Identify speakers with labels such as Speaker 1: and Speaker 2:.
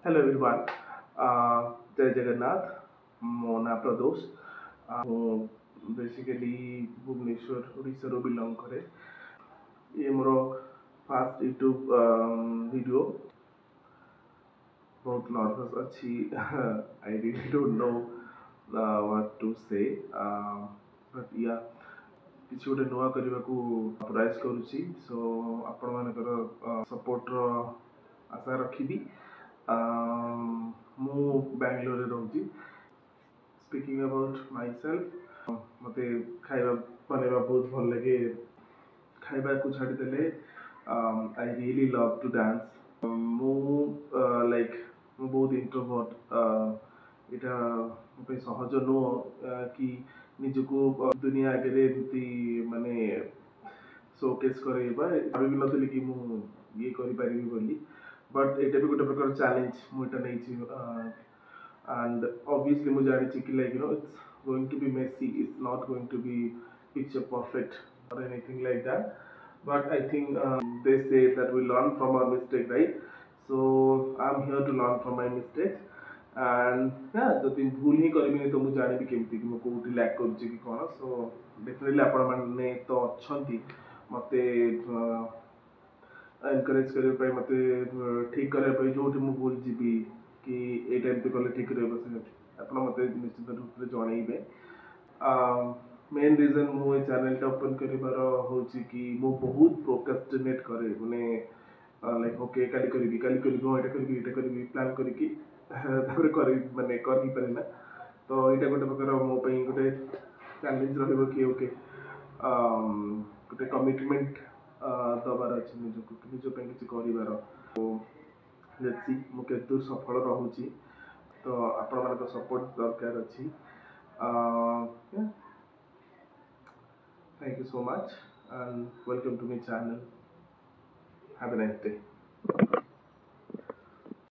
Speaker 1: Hello everyone. जय जगन्नाथ. ମୋ ନାଁ ପ୍ରଦୋଷ. ମୁଁ ବେସିକାଲି ଭୁବନେଶ୍ୱର ଓଡ଼ିଶାରୁ ବିଲଙ୍ଗ କରେ. ଇଏ ମୋର ଫାଷ୍ଟ ୟୁଟ୍ୟୁବ ଭିଡ଼ିଓ. ବହୁତ ନର୍ଭସ୍ ଅଛି. I really don't know what to say. But yeah, କିଛି ଗୋଟେ ନୂଆ କରିବାକୁ ପ୍ରୟାସ କରୁଛି. ସୋ ଆପଣମାନଙ୍କର ସପୋର୍ଟର ଆଶା ରଖିବି. ମୁଁ ବାଙ୍ଗାଲୋରରେ ରହୁଛି. ସ୍ପିକିଂ ଅବାଉଟ୍ ମାଇସେଲ୍ଫ, ମୋତେ ଖାଇବା ବନେଇବା ବହୁତ ଭଲ ଲାଗେ. ଖାଇବାକୁ ଛାଡ଼ିଦେଲେ I really love to dance. ମୁଁ ମୁଁ ବହୁତ ଇଣ୍ଟ୍ରୋଭର୍ଟ. ଏଇଟା ମୋ ପାଇଁ ସହଜ ନୁହଁ କି ନିଜକୁ ଦୁନିଆ ଆଗରେ ଏମିତି ମାନେ ଶୋକେସ୍ କରେଇବା. ଭାବି ନଥିଲି କି ମୁଁ ଇଏ କରିପାରିବି ବୋଲି, ବଟ୍ ଏଇଟା ବି ଗୋଟେ ପ୍ରକାର ଚ୍ୟାଲେଞ୍ଜ ମୁଁ ଏଇଟା ନେଇଛି. And obviously ମୁଁ ଜାଣିଛି କି it's going to be messy, it's not going to be picture perfect or anything like that, but I think they say that we learn from our mistake, right? So I'm here to learn from my mistakes and yeah, ଯଦି ଭୁଲ ହିଁ କରିବିନି ତ ମୁଁ ଜାଣିବି କେମିତି କି ମୁଁ କୋଉଠି ଲ୍ୟାକ୍ କରୁଛି କି କ'ଣ. ସୋ ଡେଫିନେଟଲି ଆପଣମାନେ ତ ଅଛନ୍ତି ମୋତେ ଏନକରେଜ୍ କରିବା ପାଇଁ, ମୋତେ ଠିକ୍ କରିବା ପାଇଁ. ଯେଉଁଠି ମୁଁ ଭୁଲ ଯିବି କି ଏଇଟା ଏମିତି କଲେ ଠିକ୍ ରହିବ, ସେ ଆପଣ ମୋତେ ନିଶ୍ଚିତ ରୂପରେ ଜଣେଇବେ. ମେନ୍ ରିଜନ୍ ମୁଁ ଏ ଚ୍ୟାନେଲଟା ଓପନ୍ କରିବାର ହେଉଛି କି ମୁଁ ବହୁତ ପ୍ରୋକାଷ୍ଟିନେଟ୍ କରେ. ମାନେ ଓକେ କାଲି କରିବି ହଁ ଏଇଟା କରିବି ପ୍ଲାନ୍ କରିକି ତାପରେ କରିପାରେ ନା. ତ ଏଇଟା ଗୋଟେ ପ୍ରକାର ମୋ ପାଇଁ ଗୋଟେ ଚ୍ୟାଲେଞ୍ଜ ରହିବ କି ଓକେ ଗୋଟେ କମିଟମେଣ୍ଟ ଦେବାର ଅଛି ନିଜକୁ, ନିଜ ପାଇଁ କିଛି କରିବାର. ଲେଟ୍ସ ସି ମୁଁ କେତେ ଦୂର ସଫଳ ରହୁଛି. ତ ଆପଣମାନଙ୍କ ସପୋର୍ଟ ଦରକାର ଅଛି. Thank you so much and welcome to my channel. Have a nice day.